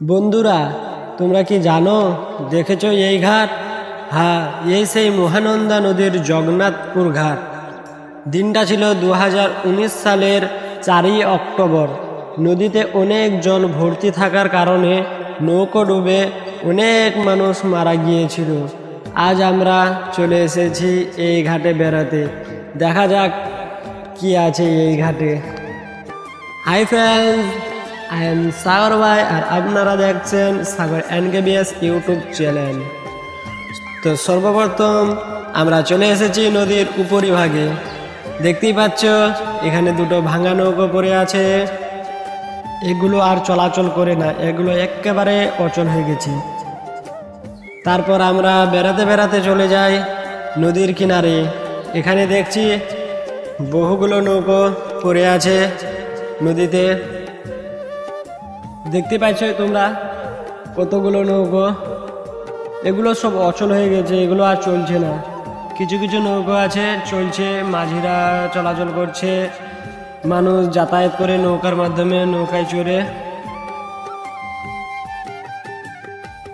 বন্ধুরা, তোমরা কি জানো দেখেছো এই ঘাট? হ্যাঁ, এই সেই মহানন্দা নদীর জগন্নাথপুর ঘাট। দিনটা ছিল 2019 সালের 4ই অক্টোবর। নদীতে অনেক জল ভর্তি থাকার কারণে নৌকো ডুবে অনেক মানুষ মারা গিয়েছিল। আজ আমরা চলে এসেছি এই ঘাটে বেড়াতে। দেখা যাক কি আছে এই ঘাটে। হাই ফ্রেন্ডস, আই এম সাগর ভাই আর আপনারা দেখছেন সাগর এনকেবিএস ইউটিউব চ্যানেল। তো সর্বপ্রথম আমরা চলে এসেছি নদীর উপরিভাগে। দেখতেই পাচ্ছ এখানে দুটো ভাঙা নৌকো পড়ে আছে। এগুলো আর চলাচল করে না, এগুলো একেবারে অচল হয়ে গেছে। তারপর আমরা বেড়াতে বেড়াতে চলে যাই নদীর কিনারে। এখানে দেখছি বহুগুলো নৌকো পড়ে আছে নদীতে। দেখতে পাচ্ছ তোমরা কতগুলো নৌকো, এগুলো সব অচল হয়ে গেছে, এগুলো আর চলছে না। কিছু কিছু নৌকো আছে চলছে, মাঝিরা চলাচল করছে, মানুষ যাতায়াত করে নৌকার মাধ্যমে, নৌকায় চড়ে।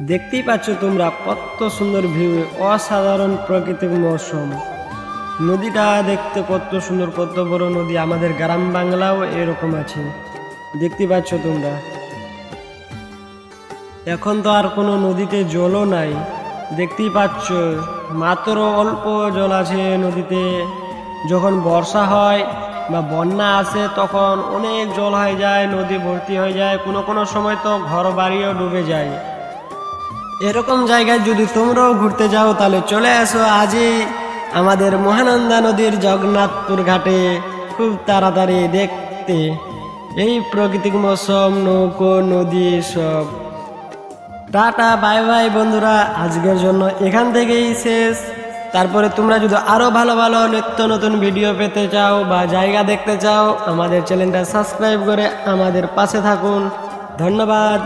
দেখতেই পাচ্ছ তোমরা কত সুন্দর ভিউ, অসাধারণ প্রাকৃতিক মৌসুম। নদীটা দেখতে কত সুন্দর, কত বড় নদী। আমাদের গ্রাম বাংলাও এরকম আছে, দেখতে পাচ্ছ তোমরা। এখন তো আর কোনো নদীতে জলও নাই, দেখতেই পাচ্ছ মাত্র অল্প জল আছে নদীতে। যখন বর্ষা হয় বা বন্যা আসে তখন অনেক জল হয়ে যায়, নদী ভর্তি হয়ে যায়, কোনো কোনো সময় তো ঘর বাড়িও ডুবে যায়। এরকম জায়গায় যদি তোমরাও ঘুরতে যাও তাহলে চলে আসো আজই আমাদের মহানন্দা নদীর জগন্নাথপুর ঘাটে, খুব তাড়াতাড়ি দেখতে এই প্রাকৃতিক মৌসুম, নৌকো, নদী সব। টাটা, বাই বাই বন্ধুরা, আজকের জন্য এখান থেকেই শেষ। তারপরে তোমরা যদি আরো ভালো ভালো নিত্য নতুন ভিডিও পেতে চাও বা জায়গা দেখতে চাও, আমাদের চ্যানেলটা সাবস্ক্রাইব করে আমাদের পাশে থাকুন। ধন্যবাদ।